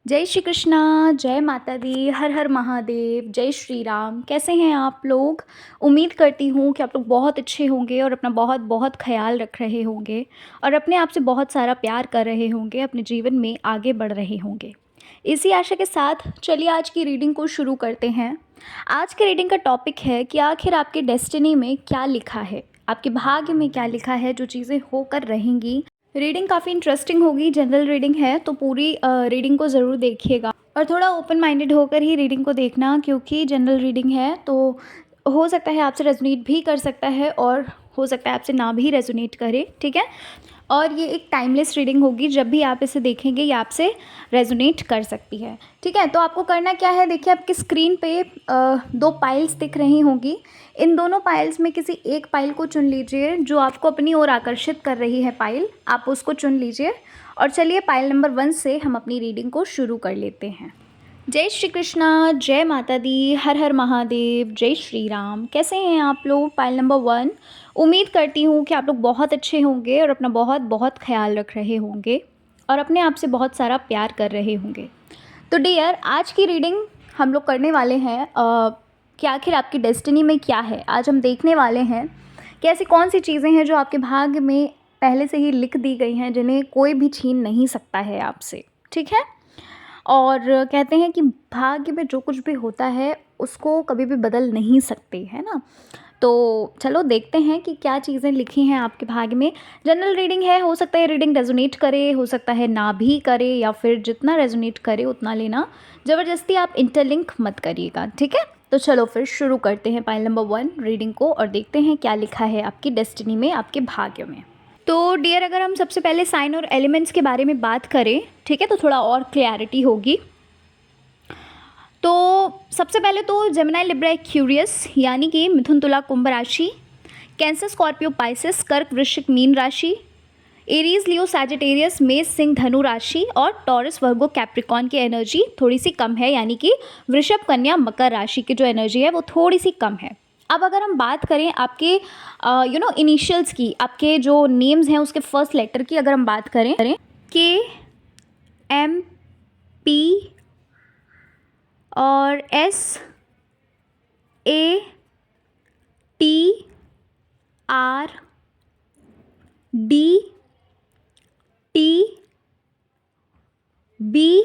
जय श्री कृष्णा, जय माता दी, हर हर महादेव, जय श्री राम। कैसे हैं आप लोग? उम्मीद करती हूँ कि आप लोग बहुत अच्छे होंगे और अपना बहुत बहुत ख्याल रख रहे होंगे और अपने आप से बहुत सारा प्यार कर रहे होंगे, अपने जीवन में आगे बढ़ रहे होंगे। इसी आशा के साथ चलिए आज की रीडिंग को शुरू करते हैं। आज के रीडिंग का टॉपिक है कि आखिर आपके डेस्टिनी में क्या लिखा है, आपके भाग्य में क्या लिखा है, जो चीज़ें होकर रहेंगी। रीडिंग काफ़ी इंटरेस्टिंग होगी, जनरल रीडिंग है तो पूरी रीडिंग को ज़रूर देखिएगा और थोड़ा ओपन माइंडेड होकर ही रीडिंग को देखना, क्योंकि जनरल रीडिंग है तो हो सकता है आपसे रेजोनेट भी कर सकता है और हो सकता है आपसे ना भी रेजोनेट करे, ठीक है। और ये एक टाइमलेस रीडिंग होगी, जब भी आप इसे देखेंगे ये आपसे रेजोनेट कर सकती है, ठीक है। तो आपको करना क्या है, देखिए आपकी स्क्रीन पे दो पाइल्स दिख रही होंगी। इन दोनों पाइल्स में किसी एक पाइल को चुन लीजिए जो आपको अपनी ओर आकर्षित कर रही है पाइल, आप उसको चुन लीजिए। और चलिए पाइल नंबर 1 से हम अपनी रीडिंग को शुरू कर लेते हैं। जय श्री कृष्णा, जय माता दी, हर हर महादेव, जय श्री राम। कैसे हैं आप लोग? Pile number 1। उम्मीद करती हूँ कि आप लोग बहुत अच्छे होंगे और अपना बहुत बहुत ख्याल रख रहे होंगे और अपने आप से बहुत सारा प्यार कर रहे होंगे। तो डियर, आज की रीडिंग हम लोग करने वाले हैं कि आखिर आपकी डेस्टिनी में क्या है। आज हम देखने वाले हैं कि ऐसी कौन सी चीज़ें हैं जो आपके भाग्य में पहले से ही लिख दी गई हैं, जिन्हें कोई भी छीन नहीं सकता है आपसे, ठीक है। और कहते हैं कि भाग्य में जो कुछ भी होता है उसको कभी भी बदल नहीं सकते, है ना। तो चलो देखते हैं कि क्या चीज़ें लिखी हैं आपके भाग्य में। जनरल रीडिंग है, हो सकता है रीडिंग रेजोनेट करे, हो सकता है ना भी करे, या फिर जितना रेजोनेट करे उतना लेना। ज़बरदस्ती आप इंटरलिंक मत करिएगा, ठीक है। तो चलो फिर शुरू करते हैं पाइल नंबर 1 रीडिंग को और देखते हैं क्या लिखा है आपकी डेस्टिनी में, आपके भाग्य में। तो डियर, अगर हम सबसे पहले साइन और एलिमेंट्स के बारे में बात करें, ठीक है, तो थोड़ा और क्लैरिटी होगी। तो सबसे पहले तो जेमिनी लिब्रा एक्वेरियस यानी कि मिथुन तुला कुंभ राशि, कैंसर स्कॉर्पियो पाइसेस कर्क वृश्चिक मीन राशि, एरीज लियो सैजिटेरियस मेष सिंह धनु राशि और टॉरस वर्गो कैप्रिकॉन की एनर्जी थोड़ी सी कम है, यानी कि वृषभ कन्या मकर राशि की जो एनर्जी है वो थोड़ी सी कम है। अब अगर हम बात करें आपके इनिशियल्स की, आपके जो नेम्स हैं उसके फर्स्ट लेटर की अगर हम बात करें, के एम पी और S A T R D T B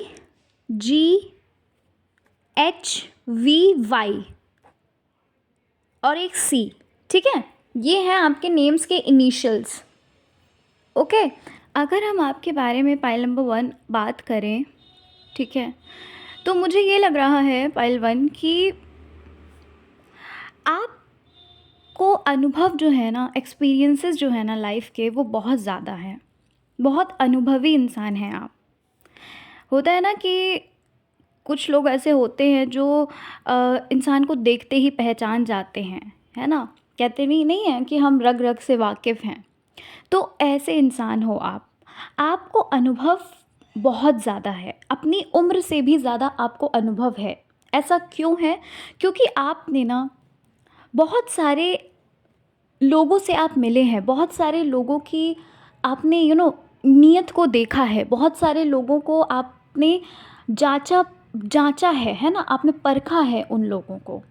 G H V Y और एक सी, ठीक है। ये हैं आपके नेम्स के इनिशियल्स, ओके। अगर हम आपके बारे में पाइल नंबर 1 बात करें, ठीक है, तो मुझे ये लग रहा है पाइल 1 कि आपको अनुभव जो है ना, एक्सपीरियंसेस जो है ना लाइफ के, वो बहुत ज़्यादा हैं। बहुत अनुभवी इंसान हैं आप। होता है ना कि कुछ लोग ऐसे होते हैं जो इंसान को देखते ही पहचान जाते हैं, है ना। कहते भी नहीं है कि हम रग रग से वाकिफ़ हैं। तो ऐसे इंसान हो आप। आपको अनुभव बहुत ज़्यादा है, अपनी उम्र से भी ज़्यादा आपको अनुभव है। ऐसा क्यों है? क्योंकि आपने ना बहुत सारे लोगों से आप मिले हैं, बहुत सारे लोगों की आपने नीयत को देखा है, बहुत सारे लोगों को आपने जांचा जांचा है ना, आपने परखा है उन लोगों को।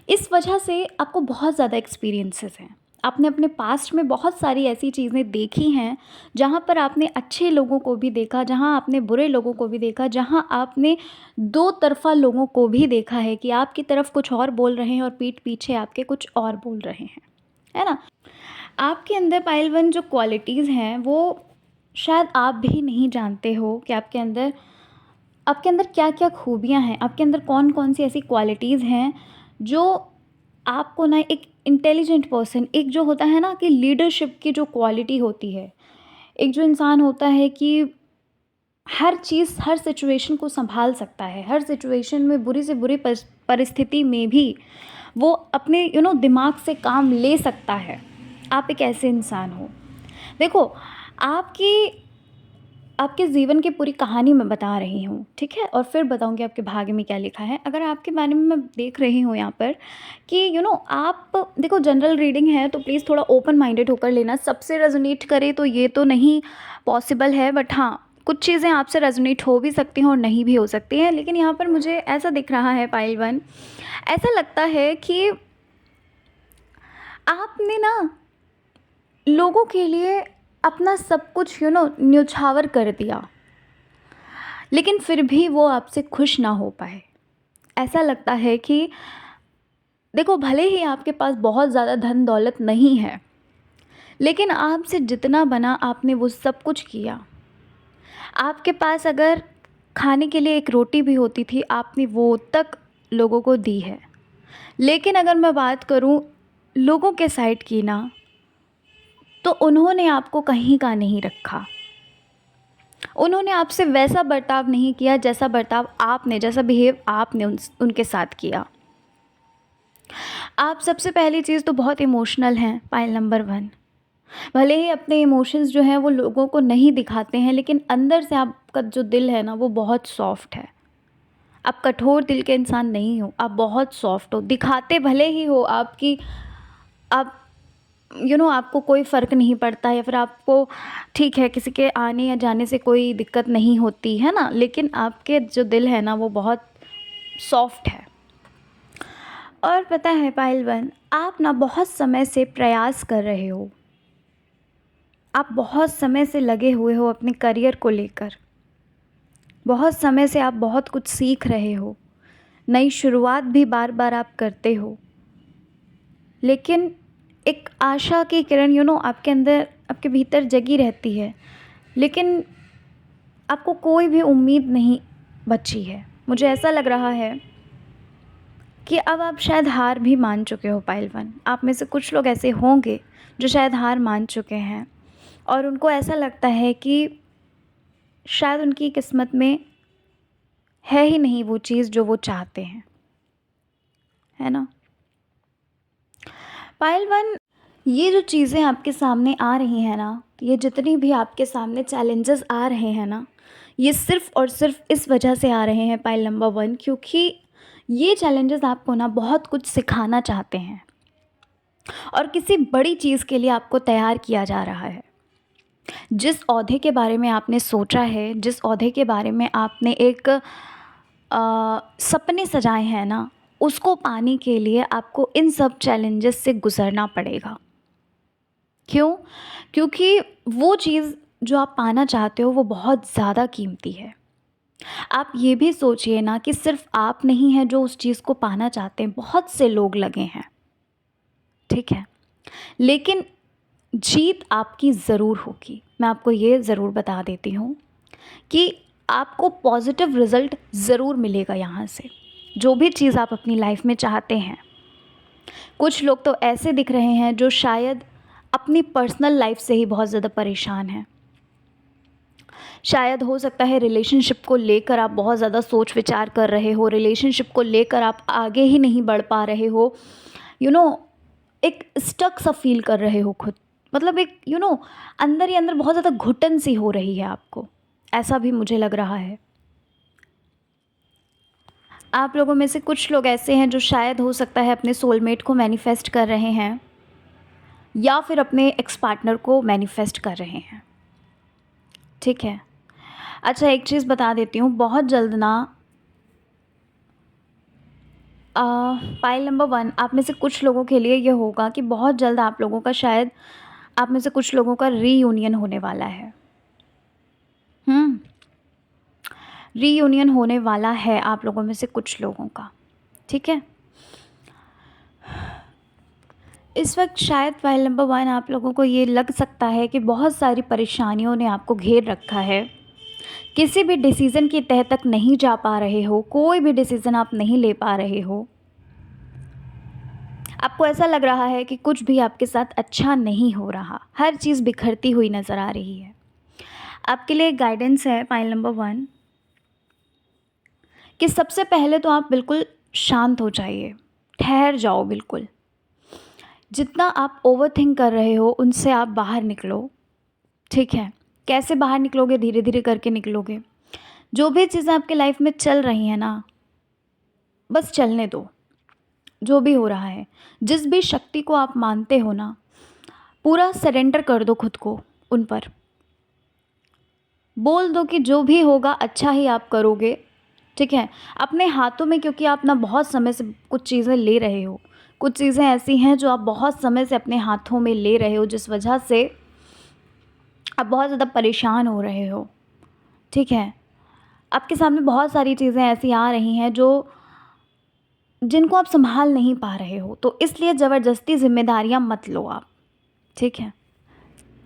इस वजह से आपको बहुत ज़्यादा एक्सपीरियंसेस हैं। आपने अपने पास्ट में बहुत सारी ऐसी चीज़ें देखी हैं जहाँ पर आपने अच्छे लोगों को भी देखा, जहाँ आपने बुरे लोगों को भी देखा, जहाँ आपने दो तरफ़ा लोगों को भी देखा है कि आपकी तरफ कुछ और बोल रहे हैं और पीठ पीछे आपके कुछ और बोल रहे हैं, है ना। आपके अंदर पाइल 1 जो क्वालिटीज़ हैं वो शायद आप भी नहीं जानते हो कि आपके अंदर क्या क्या खूबियाँ हैं, आपके अंदर कौन कौन सी ऐसी क्वालिटीज़ हैं जो आपको ना एक इंटेलिजेंट पर्सन, एक जो होता है ना कि लीडरशिप की जो क्वालिटी होती है, एक जो इंसान होता है कि हर चीज़, हर सिचुएशन को संभाल सकता है, हर सिचुएशन में बुरी से बुरी परिस्थिति में भी वो अपने दिमाग से काम ले सकता है। आप एक ऐसे इंसान हो। देखो, आपके जीवन की पूरी कहानी मैं बता रही हूँ, ठीक है, और फिर बताऊँगी आपके भाग्य में क्या लिखा है। अगर आपके बारे में मैं देख रही हूँ यहाँ पर कि आप देखो, जनरल रीडिंग है तो प्लीज़ थोड़ा ओपन माइंडेड होकर लेना। सबसे रेजोनेट करे तो ये तो नहीं पॉसिबल है, बट हाँ, कुछ चीज़ें आपसे रेजोनेट हो भी सकती हैं और नहीं भी हो सकती हैं, लेकिन यहाँ पर मुझे ऐसा दिख रहा है पाइल वन, ऐसा लगता है कि आपने ना लोगों के लिए अपना सब कुछ न्योछावर कर दिया, लेकिन फिर भी वो आपसे खुश ना हो पाए। ऐसा लगता है कि देखो, भले ही आपके पास बहुत ज़्यादा धन दौलत नहीं है, लेकिन आपसे जितना बना आपने वो सब कुछ किया। आपके पास अगर खाने के लिए एक रोटी भी होती थी, आपने वो तक लोगों को दी है। लेकिन अगर मैं बात करूं लोगों के साइड की ना, तो उन्होंने आपको कहीं का नहीं रखा। उन्होंने आपसे वैसा बर्ताव नहीं किया जैसा बर्ताव आपने, जैसा बिहेव आपने उनके साथ किया। आप सबसे पहली चीज़ तो बहुत इमोशनल हैं, पाइल नंबर वन। भले ही अपने इमोशंस जो हैं वो लोगों को नहीं दिखाते हैं, लेकिन अंदर से आपका जो दिल है ना वो बहुत सॉफ्ट है। आप कठोर दिल के इंसान नहीं हो, आप बहुत सॉफ्ट हो। दिखाते भले ही हो आपकी, आप आपको कोई फ़र्क नहीं पड़ता, या फिर आपको ठीक है किसी के आने या जाने से कोई दिक्कत नहीं होती है ना, लेकिन आपके जो दिल है ना वो बहुत सॉफ्ट है। और पता है पायल वन, आप ना बहुत समय से प्रयास कर रहे हो, आप बहुत समय से लगे हुए हो अपने करियर को लेकर। बहुत समय से आप बहुत कुछ सीख रहे हो, नई शुरुआत भी बार बार आप करते हो, लेकिन एक आशा की किरण आपके अंदर, आपके भीतर जगी रहती है, लेकिन आपको कोई भी उम्मीद नहीं बची है। मुझे ऐसा लग रहा है कि अब आप शायद हार भी मान चुके हो पायल वन। आप में से कुछ लोग ऐसे होंगे जो शायद हार मान चुके हैं, और उनको ऐसा लगता है कि शायद उनकी किस्मत में है ही नहीं वो चीज़ जो वो चाहते हैं, है ना। पायल वन, ये जो चीज़ें आपके सामने आ रही हैं ना, ये जितनी भी आपके सामने चैलेंजेस आ रहे हैं ना, ये सिर्फ़ और सिर्फ इस वजह से आ रहे हैं पायल नंबर वन, क्योंकि ये चैलेंजेस आपको ना बहुत कुछ सिखाना चाहते हैं, और किसी बड़ी चीज़ के लिए आपको तैयार किया जा रहा है। जिस ओहदे के बारे में आपने सोचा है, जिस ओहदे के बारे में आपने एक सपने सजाए हैं ना, उसको पाने के लिए आपको इन सब चैलेंजेस से गुज़रना पड़ेगा। क्यों? क्योंकि वो चीज़ जो आप पाना चाहते हो वो बहुत ज़्यादा कीमती है। आप ये भी सोचिए ना कि सिर्फ़ आप नहीं हैं जो उस चीज़ को पाना चाहते हैं, बहुत से लोग लगे हैं, ठीक है? लेकिन जीत आपकी ज़रूर होगी। मैं आपको ये ज़रूर बता देती हूँ कि आपको पॉज़िटिव रिज़ल्ट ज़रूर मिलेगा यहाँ से, जो भी चीज़ आप अपनी लाइफ में चाहते हैं। कुछ लोग तो ऐसे दिख रहे हैं जो शायद अपनी पर्सनल लाइफ से ही बहुत ज़्यादा परेशान हैं। शायद हो सकता है रिलेशनशिप को लेकर आप बहुत ज़्यादा सोच विचार कर रहे हो, रिलेशनशिप को लेकर आप आगे ही नहीं बढ़ पा रहे हो, यू नो एक स्टक सा फील कर रहे हो खुद, मतलब एक अंदर ही अंदर बहुत ज़्यादा घुटन सी हो रही है आपको, ऐसा भी मुझे लग रहा है। आप लोगों में से कुछ लोग ऐसे हैं जो शायद हो सकता है अपने सोलमेट को मैनिफेस्ट कर रहे हैं, या फिर अपने एक्स पार्टनर को मैनिफेस्ट कर रहे हैं, ठीक है। अच्छा, एक चीज़ बता देती हूँ, बहुत जल्द ना पाइल नंबर वन, आप में से कुछ लोगों के लिए ये होगा कि बहुत जल्द आप लोगों का, शायद आप में से कुछ लोगों का रीयूनियन होने वाला है। रीयूनियन होने वाला है आप लोगों में से कुछ लोगों का, ठीक है। इस वक्त शायद पाइल नंबर वन, आप लोगों को ये लग सकता है कि बहुत सारी परेशानियों ने आपको घेर रखा है, किसी भी डिसीज़न की तह तक नहीं जा पा रहे हो, कोई भी डिसीज़न आप नहीं ले पा रहे हो। आपको ऐसा लग रहा है कि कुछ भी आपके साथ अच्छा नहीं हो रहा, हर चीज़ बिखरती हुई नज़र आ रही है। आपके लिए गाइडेंस है पाइल नंबर वन, कि सबसे पहले तो आप बिल्कुल शांत हो जाइए, ठहर जाओ बिल्कुल। जितना आप ओवरथिंक कर रहे हो उनसे आप बाहर निकलो, ठीक है। कैसे बाहर निकलोगे? धीरे धीरे करके निकलोगे। जो भी चीज़ें आपके लाइफ में चल रही हैं ना, बस चलने दो। जो भी हो रहा है, जिस भी शक्ति को आप मानते हो ना, पूरा सरेंडर कर दो खुद को उन पर। बोल दो कि जो भी होगा अच्छा ही आप करोगे, ठीक है? अपने हाथों में, क्योंकि आप ना बहुत समय से कुछ चीज़ें ले रहे हो, कुछ चीज़ें ऐसी हैं जो आप बहुत समय से अपने हाथों में ले रहे हो, जिस वजह से आप बहुत ज़्यादा परेशान हो रहे हो, ठीक है? आपके सामने बहुत सारी चीज़ें ऐसी आ रही हैं जो जिनको आप सँभाल नहीं पा रहे हो, तो इसलिए ज़बरदस्ती ज़िम्मेदारियाँ मत लो आप, ठीक है?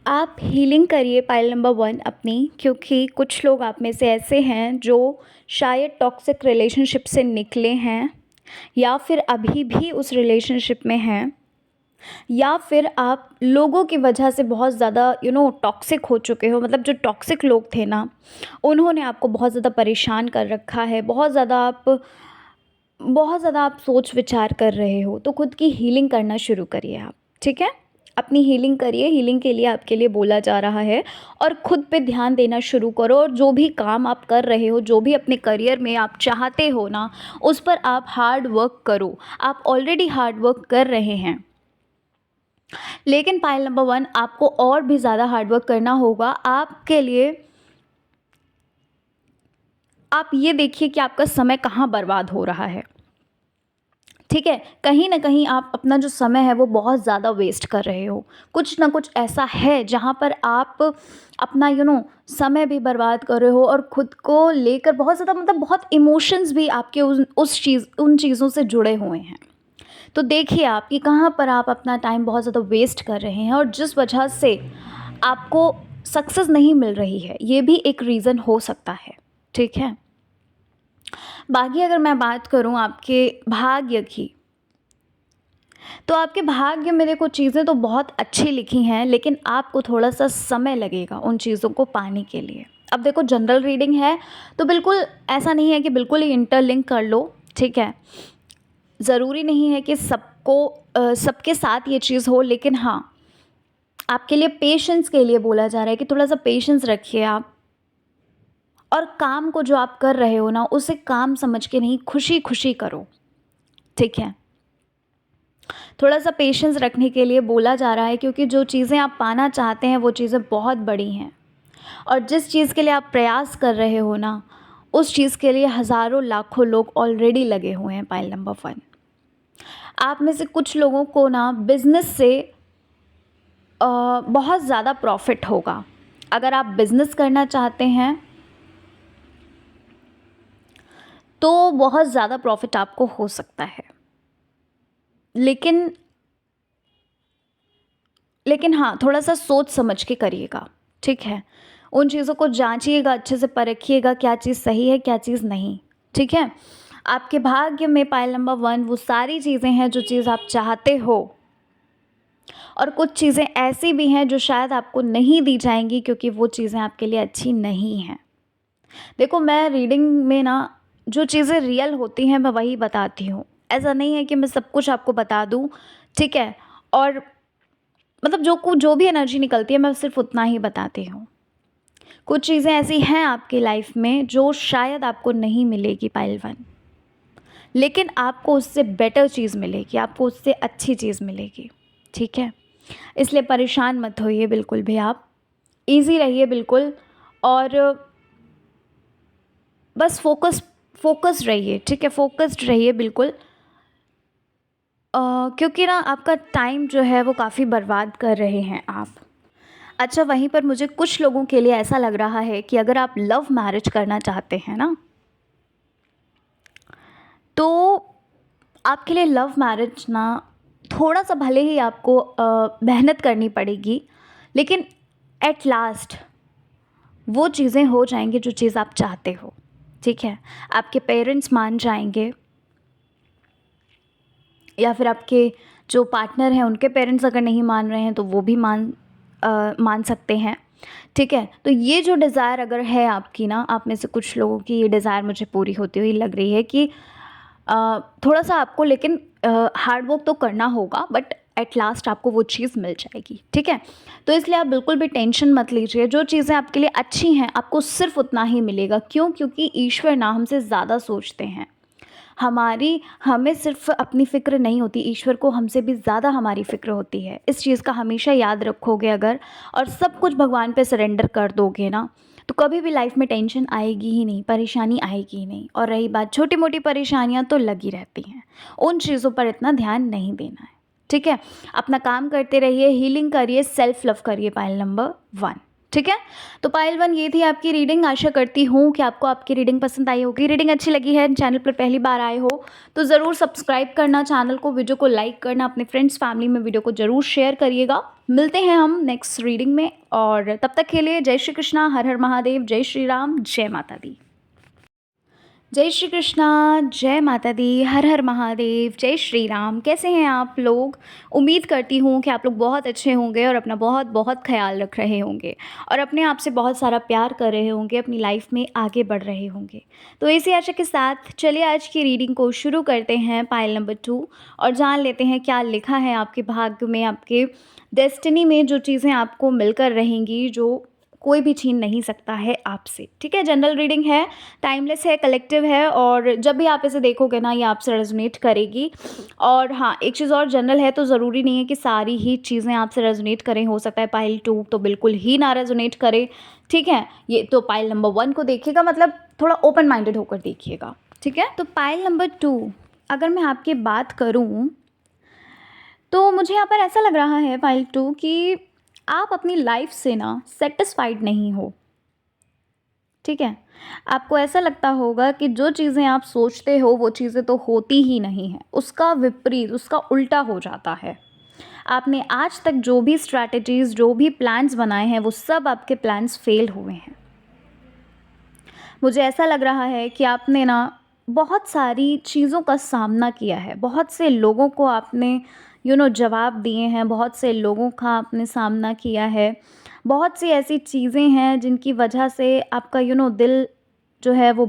आप हीलिंग करिए पाइल नंबर 1 अपनी, क्योंकि कुछ लोग आप में से ऐसे हैं जो शायद टॉक्सिक रिलेशनशिप से निकले हैं, या फिर अभी भी उस रिलेशनशिप में हैं, या फिर आप लोगों की वजह से बहुत ज़्यादा टॉक्सिक हो चुके हो। मतलब जो टॉक्सिक लोग थे ना, उन्होंने आपको बहुत ज़्यादा परेशान कर रखा है, बहुत ज़्यादा आप सोच विचार कर रहे हो। तो खुद की हीलिंग करना शुरू करिए आप, ठीक है? अपनी हीलिंग करिए, हीलिंग के लिए आपके लिए बोला जा रहा है, और खुद पे ध्यान देना शुरू करो, और जो भी काम आप कर रहे हो, जो भी अपने करियर में आप चाहते हो ना, उस पर आप हार्ड वर्क करो। आप ऑलरेडी हार्ड वर्क कर रहे हैं, लेकिन पाइल नंबर 1 आपको और भी ज़्यादा हार्ड वर्क करना होगा। आपके लिए आप ये देखिए कि आपका समय कहाँ बर्बाद हो रहा है, ठीक है? कहीं न कहीं आप अपना जो समय है वो बहुत ज़्यादा वेस्ट कर रहे हो। कुछ ना कुछ ऐसा है जहाँ पर आप अपना समय भी बर्बाद कर रहे हो, और खुद को लेकर बहुत ज़्यादा, मतलब बहुत इमोशंस भी आपके उन चीज़ों से जुड़े हुए हैं। तो देखिए आप कि कहाँ पर आप अपना टाइम बहुत ज़्यादा वेस्ट कर रहे हैं, और जिस वजह से आपको सक्सेस नहीं मिल रही है, ये भी एक रीज़न हो सकता है, ठीक है? बाकी अगर मैं बात करूँ आपके भाग्य की, तो आपके भाग्य में देखो चीज़ें तो बहुत अच्छी लिखी हैं, लेकिन आपको थोड़ा-सा समय लगेगा उन चीज़ों को पाने के लिए। अब देखो जनरल रीडिंग है, तो बिल्कुल ऐसा नहीं है कि बिल्कुल ही इंटरलिंक कर लो, ठीक है? ज़रूरी नहीं है कि सबके साथ ये चीज़ हो, लेकिन हाँ, आपके लिए पेशेंस के लिए बोला जा रहा है कि थोड़ा-सा पेशेंस रखिए आप, और काम को जो आप कर रहे हो ना, उसे काम समझ के नहीं, खुशी-खुशी करो, ठीक है? थोड़ा-सा पेशेंस रखने के लिए बोला जा रहा है, क्योंकि जो चीज़ें आप पाना चाहते हैं वो चीज़ें बहुत बड़ी हैं, और जिस चीज़ के लिए आप प्रयास कर रहे हो ना, उस चीज़ के लिए हज़ारों लाखों लोग ऑलरेडी लगे हुए हैं पाइल नंबर 1। आप में से कुछ लोगों को ना बिज़नेस से बहुत ज़्यादा प्रॉफ़िट होगा। अगर आप बिज़नेस करना चाहते हैं, तो बहुत ज़्यादा प्रॉफ़िट आपको हो सकता है। लेकिन लेकिन हाँ, थोड़ा-सा सोच समझ के करिएगा, ठीक है? उन चीज़ों को जाँचिएगा, अच्छे से परखिएगा, क्या चीज़ सही है, क्या चीज़ नहीं, ठीक है? आपके भाग्य में पाइल नंबर 1 वो सारी चीज़ें हैं जो चीज़ आप चाहते हो, और कुछ चीज़ें ऐसी भी हैं जो शायद आपको नहीं दी जाएँगी, क्योंकि वो चीज़ें आपके लिए अच्छी नहीं हैं। देखो, मैं रीडिंग में ना जो चीज़ें रियल होती हैं मैं वही बताती हूँ। ऐसा नहीं है कि मैं सब कुछ आपको बता दूँ, ठीक है? और मतलब जो भी एनर्जी निकलती है मैं सिर्फ़ उतना ही बताती हूँ। कुछ चीज़ें ऐसी हैं आपकी लाइफ़ में जो शायद आपको नहीं मिलेगी पाइल 1, लेकिन आपको उससे बेटर चीज़ मिलेगी, आपको उससे अच्छी चीज़ मिलेगी, ठीक है? इसलिए परेशान मत होइए बिल्कुल भी आप, ईज़ी रहिए बिल्कुल, और बस फ़ोकस्ड रहिए, ठीक है? फ़ोकस्ड रहिए बिल्कुल, क्योंकि ना आपका टाइम जो है वो काफ़ी बर्बाद कर रहे हैं आप। अच्छा, वहीं पर मुझे कुछ लोगों के लिए ऐसा लग रहा है कि अगर आप लव मैरिज करना चाहते हैं ना, तो आपके लिए लव मैरिज ना थोड़ा-सा भले ही आपको मेहनत करनी पड़ेगी, लेकिन एट लास्ट वो चीज़ें हो जाएँगी जो चीज़ आप चाहते हो, ठीक है? आपके पेरेंट्स मान जाएँगे, या फिर आपके जो पार्टनर हैं उनके पेरेंट्स अगर नहीं मान रहे हैं तो वो भी मान सकते हैं, ठीक है? तो ये जो डिज़ायर अगर है आपकी ना, आप में से कुछ लोगों की ये डिज़ायर मुझे पूरी होती हुई लग रही है कि थोड़ा-सा आपको, लेकिन हार्ड वर्क तो करना होगा, बट एट लास्ट आपको वो चीज़ मिल जाएगी, ठीक है? तो इसलिए आप बिल्कुल भी टेंशन मत लीजिए, जो चीज़ें आपके लिए अच्छी हैं आपको सिर्फ़ उतना ही मिलेगा। क्यों? क्योंकि ईश्वर ना हमसे ज़्यादा सोचते हैं। हमें सिर्फ़ अपनी फ़िक्र नहीं होती, ईश्वर को हमसे भी ज़्यादा हमारी फ़िक्र होती है। इस चीज़ का हमेशा याद रखोगे अगर, और सब कुछ भगवान पे सरेंडर कर दोगे ना, तो कभी भी लाइफ में टेंशन आएगी ही नहीं, परेशानी आएगी ही नहीं। और रही बात छोटी मोटी परेशानियाँ, तो लगी रहती हैं, उन चीज़ों पर इतना ध्यान नहीं देना है। ठीक है, अपना काम करते रहिए, हीलिंग करिए, सेल्फ लव करिए, पाइल नंबर 1। ठीक है, तो पाइल 1 ये थी आपकी रीडिंग। आशा करती हूँ कि आपको आपकी रीडिंग पसंद आई होगी। रीडिंग अच्छी लगी है, चैनल पर पहली बार आए हो तो ज़रूर सब्सक्राइब करना चैनल को, वीडियो को लाइक करना, अपने फ्रेंड्स फैमिली में वीडियो को ज़रूर शेयर करिएगा। मिलते हैं हम नेक्स्ट रीडिंग में, और तब तक के लिए जय श्री कृष्णा, हर हर महादेव, जय श्री राम, जय माता दी। जय श्री कृष्णा, जय माता दी, हर हर महादेव, जय श्री राम। कैसे हैं आप लोग? उम्मीद करती हूँ कि आप लोग बहुत अच्छे होंगे और अपना बहुत बहुत ख्याल रख रहे होंगे और अपने आप से बहुत सारा प्यार कर रहे होंगे, अपनी लाइफ में आगे बढ़ रहे होंगे। तो इसी आशा के साथ चलिए आज की रीडिंग को शुरू करते हैं, पाइल नंबर 2, और जान लेते हैं क्या लिखा है आपके भाग्य में, आपके डेस्टिनी में, जो चीज़ें आपको मिलकर रहेंगी, जो कोई भी छीन नहीं सकता है आपसे। ठीक है, जनरल रीडिंग है, टाइमलेस है, कलेक्टिव है, और जब भी आप इसे देखोगे ना, ये आपसे रेजोनेट करेगी। और हाँ, एक चीज़ और, जनरल है तो ज़रूरी नहीं है कि सारी ही चीज़ें आपसे रेजोनेट करें। हो सकता है पाइल 2 तो बिल्कुल ही ना रेजोनेट करे। ठीक है, ये तो पाइल नंबर 1 को देखिएगा, मतलब थोड़ा ओपन माइंडेड होकर देखिएगा। ठीक है, तो पाइल नंबर 2 अगर मैं आपकी बात करूँ तो मुझे यहाँ पर ऐसा लग रहा है पाइल 2 कि आप अपनी लाइफ से ना सेटिस्फाइड नहीं हो। ठीक है, आपको ऐसा लगता होगा कि जो चीज़ें आप सोचते हो वो चीज़ें तो होती ही नहीं हैं, उसका विपरीत, उसका उल्टा हो जाता है। आपने आज तक जो भी स्ट्रैटेजीज़, जो भी प्लान्स बनाए हैं, वो सब आपके प्लान्स फेल हुए हैं। मुझे ऐसा लग रहा है कि आपने ना बहुत सारी चीज़ों का सामना किया है, बहुत से लोगों को आपने जवाब दिए हैं, बहुत से लोगों का आपने सामना किया है। बहुत सी ऐसी चीज़ें हैं जिनकी वजह से आपका दिल जो है वो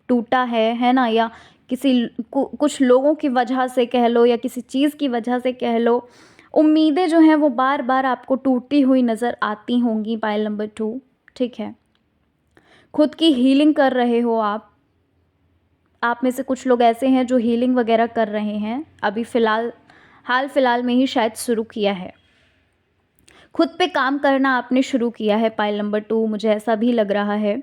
टूटा है ना, या कुछ लोगों की वजह से कह लो, या किसी चीज़ की वजह से कह लो। उम्मीदें जो हैं वो बार बार आपको टूटती हुई नज़र आती होंगी, पाइल नंबर 2। ठीक है, खुद की हीलिंग कर रहे हो आप में से कुछ लोग ऐसे हैं जो हीलिंग वगैरह कर रहे हैं, अभी हाल फिलहाल में ही शायद शुरू किया है। खुद पे काम करना आपने शुरू किया है, पाइल नंबर 2, मुझे ऐसा भी लग रहा है।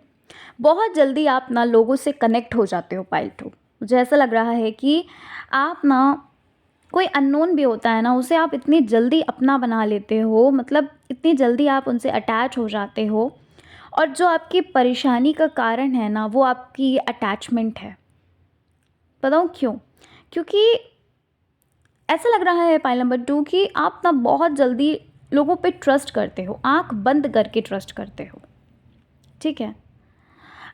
बहुत जल्दी आप ना लोगों से कनेक्ट हो जाते हो, पाइल 2। मुझे ऐसा लग रहा है कि आप ना, कोई अननोन भी होता है ना, उसे आप इतनी जल्दी अपना बना लेते हो, मतलब इतनी जल्दी आप उनसे अटैच हो जाते हो। और जो आपकी परेशानी का कारण है ना, वो आपकी अटैचमेंट है। बताऊँ क्यों? क्योंकि ऐसा लग रहा है पाइल नंबर 2 कि आप ना बहुत जल्दी लोगों पे ट्रस्ट करते हो, आँख बंद करके ट्रस्ट करते हो। ठीक है,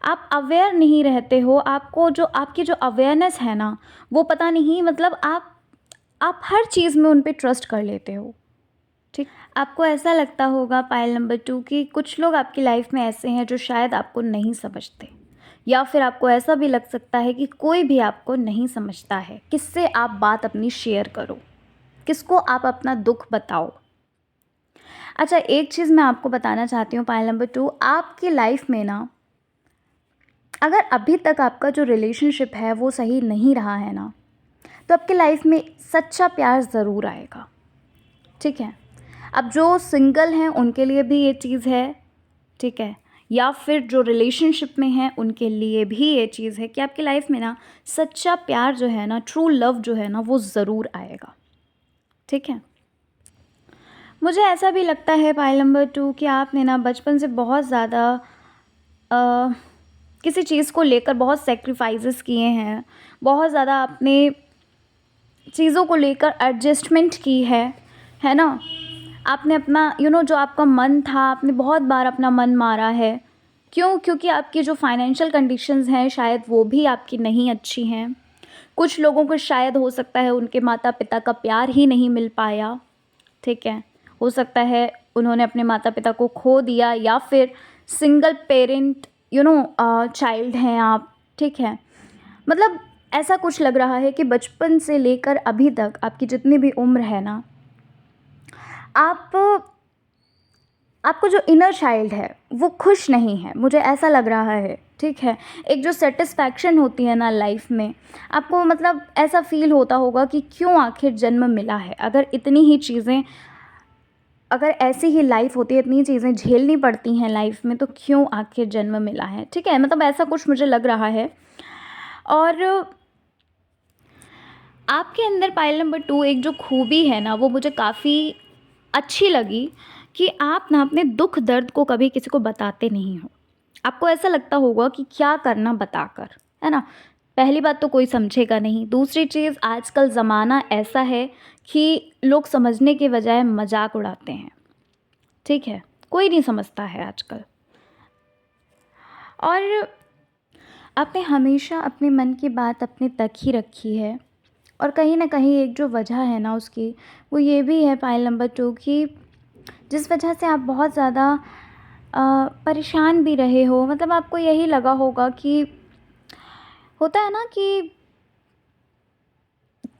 आप अवेयर नहीं रहते हो, आपको जो आपकी जो अवेयरनेस है ना, वो पता नहीं, मतलब आप हर चीज़ में उन पे ट्रस्ट कर लेते हो। ठीक, आपको ऐसा लगता होगा पाइल नंबर 2 कि कुछ लोग आपकी लाइफ में ऐसे हैं जो शायद आपको नहीं समझते, या फिर आपको ऐसा भी लग सकता है कि कोई भी आपको नहीं समझता है। किससे आप बात अपनी शेयर करो, किसको आप अपना दुख बताओ। अच्छा, एक चीज़ मैं आपको बताना चाहती हूँ, पाइल नंबर 2, आपकी लाइफ में ना, अगर अभी तक आपका जो रिलेशनशिप है वो सही नहीं रहा है ना, तो आपकी लाइफ में सच्चा प्यार ज़रूर आएगा। ठीक है, अब जो सिंगल हैं उनके लिए भी ये चीज़ है। ठीक है, या फिर जो रिलेशनशिप में हैं उनके लिए भी ये चीज़ है कि आपकी लाइफ में ना सच्चा प्यार जो है ना, ट्रू लव जो है ना, वो ज़रूर आएगा। ठीक है, मुझे ऐसा भी लगता है पाइल नंबर 2 कि आपने ना बचपन से बहुत ज़्यादा किसी चीज़ को लेकर बहुत सैक्रिफाइसेस किए हैं, बहुत ज़्यादा आपने चीज़ों को लेकर एडजस्टमेंट की है ना। आपने अपना जो आपका मन था, आपने बहुत बार अपना मन मारा है। क्यों? क्योंकि आपकी जो फाइनेंशियल कंडीशंस हैं शायद वो भी आपकी नहीं अच्छी हैं। कुछ लोगों को शायद हो सकता है उनके माता पिता का प्यार ही नहीं मिल पाया। ठीक है, हो सकता है उन्होंने अपने माता पिता को खो दिया, या फिर सिंगल पेरेंट चाइल्ड हैं आप। ठीक है, मतलब ऐसा कुछ लग रहा है कि बचपन से लेकर अभी तक आपकी जितनी भी उम्र है ना, आपको जो इनर चाइल्ड है वो खुश नहीं है, मुझे ऐसा लग रहा है। ठीक है, एक जो सेटिस्फैक्शन होती है ना लाइफ में, आपको मतलब ऐसा फील होता होगा कि क्यों आखिर जन्म मिला है, अगर इतनी ही चीज़ें अगर ऐसी ही लाइफ होती है, इतनी चीज़ें झेलनी पड़ती हैं लाइफ में, तो क्यों आखिर जन्म मिला है, ठीक है? मतलब ऐसा कुछ मुझे लग रहा है। और आपके अंदर पाइल नंबर 2 एक जो खूबी है ना, वो मुझे काफ़ी अच्छी लगी कि आप ना अपने दुःख दर्द को कभी किसी को बताते नहीं हो। आपको ऐसा लगता होगा कि क्या करना बताकर, है ना? पहली बात तो कोई समझेगा नहीं, दूसरी चीज़ आजकल ज़माना ऐसा है कि लोग समझने के बजाय मज़ाक उड़ाते हैं, ठीक है? कोई नहीं समझता है आजकल। और आपने हमेशा अपने मन की बात अपने तक ही रखी है। और कहीं न कहीं एक जो वजह है ना उसकी, वो ये भी है पाइल नंबर 2 कि जिस वजह से आप बहुत ज़्यादा परेशान भी रहे हो, मतलब आपको यही लगा होगा कि होता है ना कि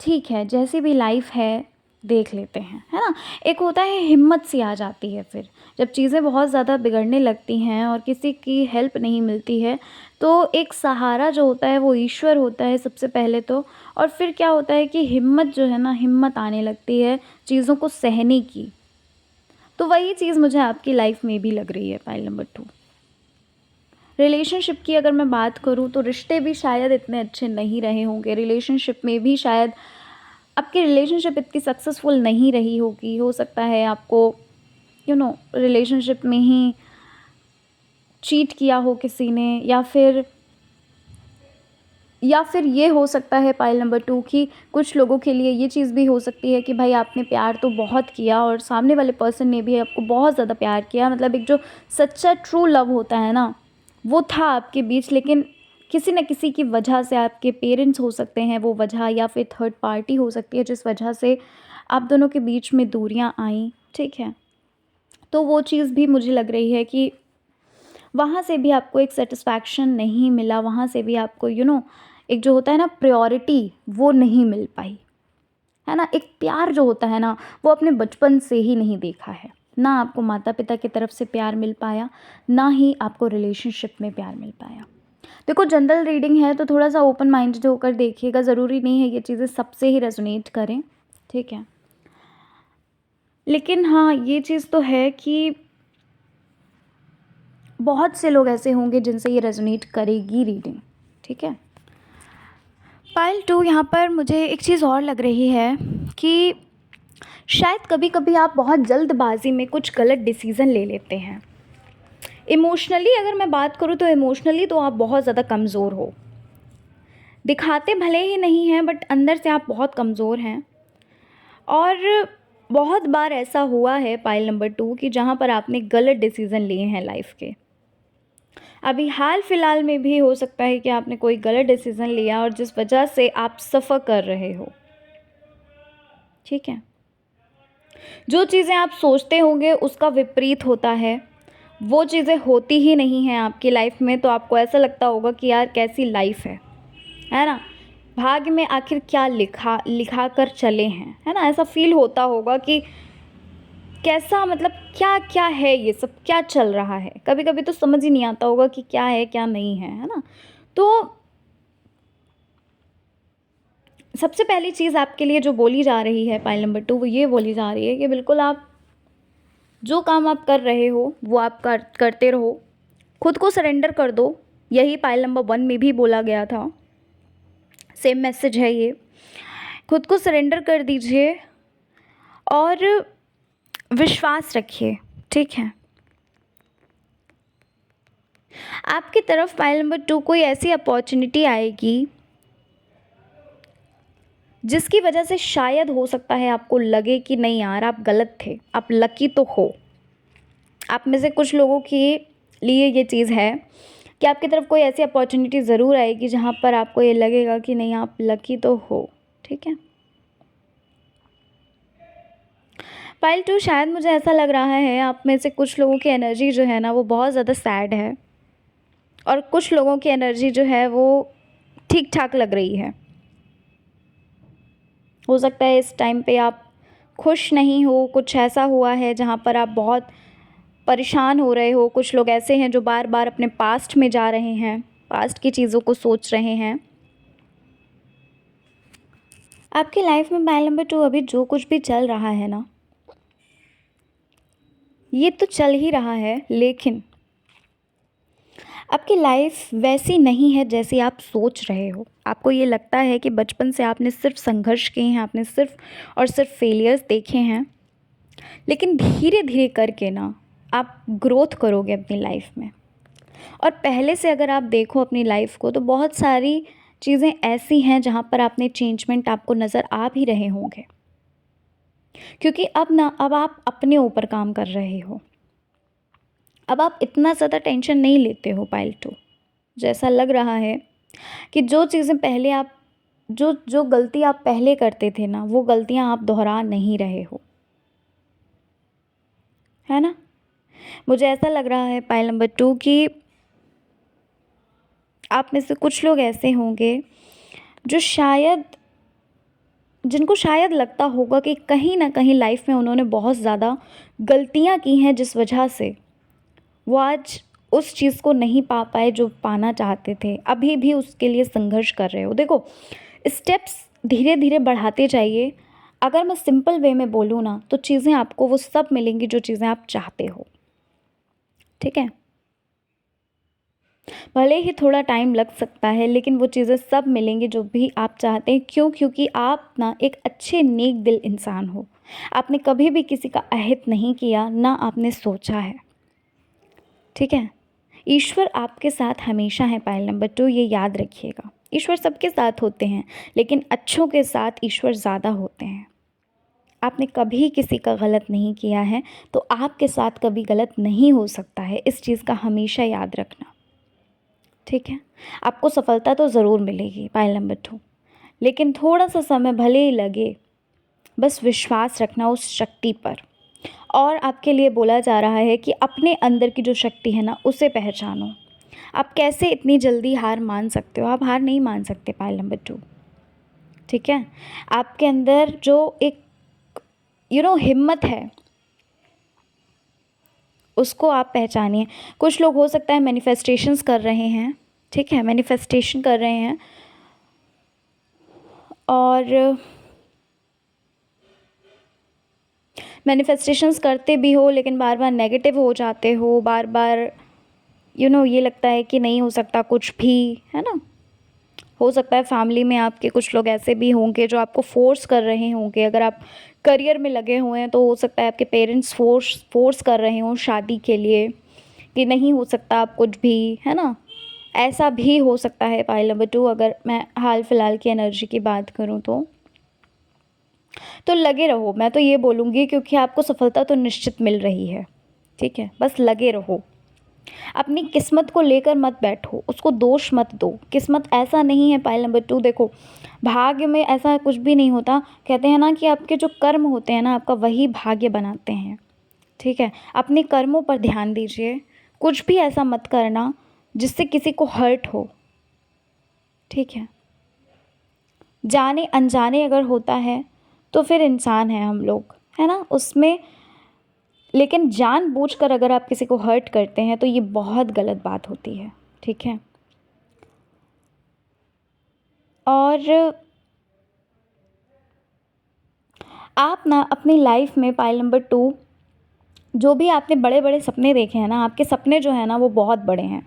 ठीक है, जैसी भी लाइफ़ है, देख लेते हैं, है ना? एक होता है हिम्मत सी आ जाती है फिर, जब चीज़ें बहुत ज़्यादा बिगड़ने लगती हैं और किसी की हेल्प नहीं मिलती है, तो एक सहारा जो होता है वो ईश्वर होता है सबसे पहले तो। और फिर क्या होता है कि हिम्मत जो है ना, हिम्मत आने लगती है चीज़ों को सहने की। तो वही चीज़ मुझे आपकी लाइफ़ में भी लग रही है पाइल नंबर 2। रिलेशनशिप की अगर मैं बात करूँ तो रिश्ते भी शायद इतने अच्छे नहीं रहे होंगे, रिलेशनशिप में भी शायद आपकी रिलेशनशिप इतनी सक्सेसफुल नहीं रही होगी। हो सकता है आपको रिलेशनशिप में ही चीट किया हो किसी ने, या फिर ये हो सकता है पाइल नंबर 2 कि कुछ लोगों के लिए ये चीज़ भी हो सकती है कि भाई आपने प्यार तो बहुत किया और सामने वाले पर्सन ने भी आपको बहुत ज़्यादा प्यार किया, मतलब एक जो सच्चा ट्रू लव होता है ना, वो था आपके बीच, लेकिन किसी न किसी की वजह से आपके पेरेंट्स हो सकते हैं वो वजह, या फिर थर्ड पार्टी हो सकती है जिस वजह से आप दोनों के बीच में दूरियां आईं, ठीक है? तो वो चीज़ भी मुझे लग रही है कि वहाँ से भी आपको एक सेटिस्फैक्शन नहीं मिला, वहाँ से भी आपको एक जो होता है ना प्रायोरिटी, वो नहीं मिल पाई, है ना? एक प्यार जो होता है ना, वो अपने बचपन से ही नहीं देखा है। ना आपको माता-पिता की तरफ से प्यार मिल पाया, ना ही आपको रिलेशनशिप में प्यार मिल पाया। देखो, जनरल रीडिंग है तो थोड़ा-सा ओपन माइंडेड होकर देखिएगा, ज़रूरी नहीं है ये चीज़ें सबसे ही रेज़ोनेट करें, ठीक है? लेकिन हाँ, ये चीज़ तो है कि बहुत से लोग ऐसे होंगे जिनसे ये रेज़ोनेट करेगी रीडिंग, ठीक है? पाइल 2 यहाँ पर मुझे एक चीज़ और लग रही है कि शायद कभी-कभी आप बहुत जल्दबाज़ी में कुछ गलत डिसीज़न ले लेते हैं। इमोशनली अगर मैं बात करूँ तो इमोशनली तो आप बहुत ज़्यादा कमज़ोर हो। दिखाते भले ही नहीं हैं बट अंदर से आप बहुत कमज़ोर हैं। और बहुत बार ऐसा हुआ है पाइल नंबर 2 कि जहाँ पर आपने गलत डिसीज़न लिए हैं लाइफ़ के। अभी हाल फिलहाल में भी हो सकता है कि आपने कोई गलत डिसीज़न लिया और जिस वजह से आप सफ़र कर रहे हो, ठीक है? जो चीज़ें आप सोचते होंगे उसका विपरीत होता है, वो चीज़ें होती ही नहीं हैं आपकी लाइफ में, तो आपको ऐसा लगता होगा कि यार कैसी लाइफ है ना? भाग्य में आखिर क्या लिखा लिखा कर चले हैं, है ना? ऐसा फ़ील होता होगा कि कैसा, मतलब क्या-क्या है ये सब, क्या चल रहा है? कभी-कभी तो समझ ही नहीं आता होगा कि क्या है, क्या नहीं है ना? तो सबसे पहली चीज़ आपके लिए जो बोली जा रही है पाइल नंबर 2, वो ये बोली जा रही है कि बिल्कुल आप जो काम आप कर रहे हो वो आप करते रहो, खुद को सरेंडर कर दो। यही पाइल नंबर 1 में भी बोला गया था, सेम मैसेज है ये। खुद को सरेंडर कर दीजिए और विश्वास रखिए, ठीक है? आपकी तरफ पाइल नंबर 2 कोई ऐसी अपॉर्चुनिटी आएगी जिसकी वजह से शायद हो सकता है आपको लगे कि नहीं यार आप गलत थे, आप लकी तो हो। आप में से कुछ लोगों के लिए ये चीज़ है कि आपकी तरफ कोई ऐसी अपॉर्चुनिटी ज़रूर आएगी जहाँ पर आपको ये लगेगा कि नहीं आप लकी तो हो, ठीक है? पाइल 2 शायद मुझे ऐसा लग रहा है आप में से कुछ लोगों की एनर्जी जो है ना वो बहुत ज़्यादा सैड है और कुछ लोगों की एनर्जी जो है वो ठीक-ठाक लग रही है। हो सकता है इस टाइम पे आप खुश नहीं हो, कुछ ऐसा हुआ है जहाँ पर आप बहुत परेशान हो रहे हो। कुछ लोग ऐसे हैं जो बार-बार अपने पास्ट में जा रहे हैं, पास्ट की चीज़ों को सोच रहे हैं। आपकी लाइफ में पाइल नंबर 2 अभी जो कुछ भी चल रहा है ना, ये तो चल ही रहा है, लेकिन आपकी लाइफ वैसी नहीं है जैसी आप सोच रहे हो। आपको ये लगता है कि बचपन से आपने सिर्फ संघर्ष किए हैं, आपने सिर्फ और सिर्फ फेलियर्स देखे हैं, लेकिन धीरे धीरे करके ना आप ग्रोथ करोगे अपनी लाइफ में। और पहले से अगर आप देखो अपनी लाइफ को, तो बहुत सारी चीज़ें ऐसी हैं जहाँ पर आपने चेंजमेंट आपको नज़र आ भी रहे होंगे, क्योंकि अब आप अपने ऊपर काम कर रहे हो। अब आप इतना ज़्यादा टेंशन नहीं लेते हो पाइल टू। जैसा लग रहा है कि जो चीज़ें पहले आप जो जो गलती आप पहले करते थे ना, वो गलतियाँ आप दोहरा नहीं रहे हो, है ना? मुझे ऐसा लग रहा है पाइल नंबर 2 कि आप में से कुछ लोग ऐसे होंगे जो शायद जिनको शायद लगता होगा कि कहीं ना कहीं लाइफ में उन्होंने बहुत ज़्यादा गलतियाँ की हैं, जिस वजह से वो आज उस चीज़ को नहीं पा पाए जो पाना चाहते थे। अभी भी उसके लिए संघर्ष कर रहे हो। देखो, स्टेप्स धीरे धीरे बढ़ाते जाइए। अगर मैं सिंपल वे में बोलूँ ना, तो चीज़ें आपको वो सब मिलेंगी जो चीज़ें आप चाहते हो। ठीक है, भले ही थोड़ा टाइम लग सकता है, लेकिन वो चीज़ें सब मिलेंगी जो भी आप चाहते हैं। क्यों? क्योंकि आप ना एक अच्छे नेक दिल इंसान हो। आपने कभी भी किसी का अहित नहीं किया, ना आपने सोचा है। ठीक है, ईश्वर आपके साथ हमेशा है पाइल नंबर 2, ये याद रखिएगा। ईश्वर सबके साथ होते हैं, लेकिन अच्छों के साथ ईश्वर ज़्यादा होते हैं। आपने कभी किसी का गलत नहीं किया है, तो आपके साथ कभी गलत नहीं हो सकता है। इस चीज़ का हमेशा याद रखना। ठीक है, आपको सफलता तो ज़रूर मिलेगी पाइल नंबर 2, लेकिन थोड़ा सा समय भले ही लगे, बस विश्वास रखना उस शक्ति पर। और आपके लिए बोला जा रहा है कि अपने अंदर की जो शक्ति है ना, उसे पहचानो। आप कैसे इतनी जल्दी हार मान सकते हो? आप हार नहीं मान सकते पाइल नंबर 2। ठीक है, आपके अंदर जो एक हिम्मत है, उसको आप पहचानिए। कुछ लोग हो सकता है मैनिफेस्टेशंस कर रहे हैं। ठीक है, मैनिफेस्टेशन कर रहे हैं और मैनिफेस्टेशंस करते भी हो, लेकिन बार बार नेगेटिव हो जाते हो। बार बार ये लगता है कि नहीं हो सकता कुछ भी, है ना? हो सकता है फैमिली में आपके कुछ लोग ऐसे भी होंगे जो आपको फोर्स कर रहे होंगे। अगर आप करियर में लगे हुए हैं, तो हो सकता है आपके पेरेंट्स फोर्स कर रहे हों शादी के लिए, कि नहीं हो सकता आप कुछ भी, है ना? ऐसा भी हो सकता है पाइल नंबर 2। अगर मैं हाल फिलहाल की एनर्जी की बात करूँ तो लगे रहो। मैं तो ये बोलूँगी, क्योंकि आपको सफलता तो निश्चित मिल रही है। ठीक है, बस लगे रहो। अपनी किस्मत को लेकर मत बैठो, उसको दोष मत दो। किस्मत ऐसा नहीं है पाइल नंबर 2। देखो, भाग्य में ऐसा कुछ भी नहीं होता। कहते हैं ना कि आपके जो कर्म होते हैं ना, आपका वही भाग्य बनाते हैं। ठीक है, अपने कर्मों पर ध्यान दीजिए। कुछ भी ऐसा मत करना जिससे किसी को हर्ट हो। ठीक है, जाने अनजाने अगर होता है तो फिर इंसान है हम लोग, है ना उसमें। लेकिन जानबूझकर अगर आप किसी को हर्ट करते हैं, तो ये बहुत गलत बात होती है। ठीक है, और आप ना अपनी लाइफ में पाइल नंबर 2, जो भी आपने बड़े बड़े सपने देखे हैं ना, आपके सपने जो है ना वो बहुत बड़े हैं।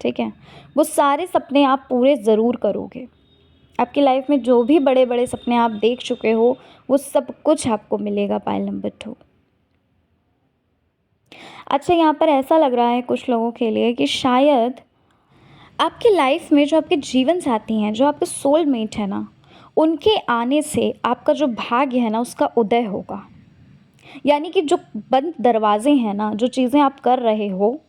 ठीक है, वो सारे सपने आप पूरे ज़रूर करोगे। आपकी लाइफ में जो भी बड़े बड़े सपने आप देख चुके हो, वो सब कुछ आपको मिलेगा पाइल नंबर 2। अच्छा, यहाँ पर ऐसा लग रहा है कुछ लोगों के लिए कि शायद आपकी लाइफ में जो आपके जीवन साथी हैं, जो आपके सोलमेट है ना, उनके आने से आपका जो भाग्य है ना, उसका उदय होगा। यानी कि जो बंद दरवाजे हैं ना, जो चीज़ें आप कर रहे हो,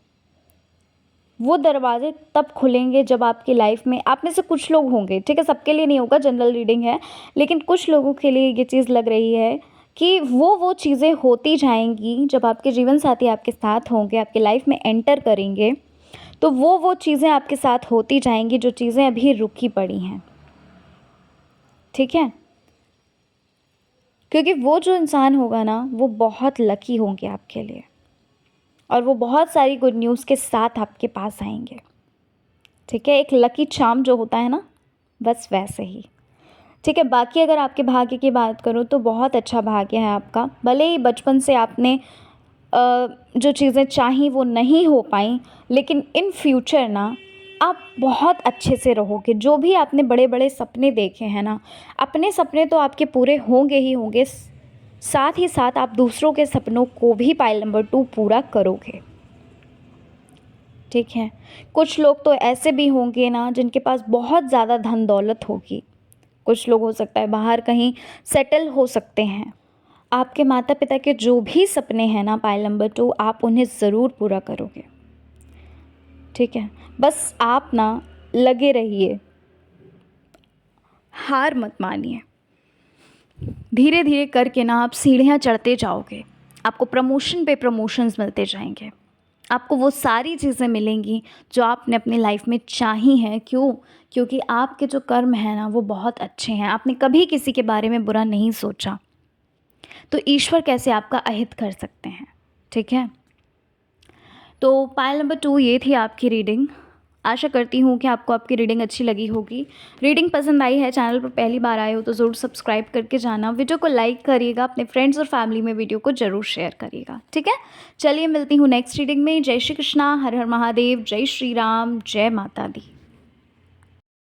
वो दरवाजे तब खुलेंगे जब आपकी लाइफ में आप में से कुछ लोग होंगे। ठीक है, सबके लिए नहीं होगा, जनरल रीडिंग है, लेकिन कुछ लोगों के लिए ये चीज़ लग रही है कि वो चीज़ें होती जाएंगी जब आपके जीवन साथी आपके साथ होंगे, आपके लाइफ में एंटर करेंगे। तो वो चीज़ें आपके साथ होती जाएंगी जो चीज़ें अभी रुकी पड़ी हैं। ठीक है, क्योंकि वो जो इंसान होगा ना, वो बहुत लकी होंगे आपके लिए, और वो बहुत सारी गुड न्यूज़ के साथ आपके पास आएंगे। ठीक है, एक लकी चार्म जो होता है ना, बस वैसे ही। ठीक है, बाकी अगर आपके भाग्य की बात करूँ, तो बहुत अच्छा भाग्य है आपका। भले ही बचपन से आपने जो चीज़ें चाहीं वो नहीं हो पाईं, लेकिन इन फ्यूचर ना आप बहुत अच्छे से रहोगे। जो भी आपने बड़े-बड़े सपने देखे हैं ना, अपने सपने तो आपके पूरे होंगे ही होंगे, साथ ही साथ आप दूसरों के सपनों को भी पाइल नंबर 2 पूरा करोगे। ठीक है? कुछ लोग तो ऐसे भी होंगे ना जिनके पास बहुत ज़्यादा धन दौलत होगी। कुछ लोग हो सकता है बाहर कहीं सेटल हो सकते हैं। आपके माता-पिता के जो भी सपने हैं ना पाइल नंबर 2, आप उन्हें ज़रूर पूरा करोगे। ठीक है? बस आप ना लगे रहिए, हार मत मानिए। धीरे-धीरे करके ना आप सीढ़ियाँ चढ़ते जाओगे। आपको प्रमोशन पे प्रमोशंस मिलते जाएँगे। आपको वो सारी चीज़ें मिलेंगी जो आपने अपनी लाइफ में चाही हैं। क्यों? क्योंकि आपके जो कर्म हैं ना वो बहुत अच्छे हैं। आपने कभी किसी के बारे में बुरा नहीं सोचा। तो ईश्वर कैसे आपका अहित कर सकते हैं? ठीक है? तो पाइल नंबर 2 ये थी आपकी रीडिंग। आशा करती हूँ कि आपको आपकी रीडिंग अच्छी लगी होगी। रीडिंग पसंद आई है, चैनल पर पहली बार आए हो तो ज़रूर सब्सक्राइब करके जाना। वीडियो को लाइक करिएगा, अपने फ्रेंड्स और फैमिली में वीडियो को ज़रूर शेयर करिएगा। ठीक है? चलिए मिलती हूँ नेक्स्ट रीडिंग में। जय श्री कृष्णा, हर हर महादेव, जय श्री राम, जय माता दी।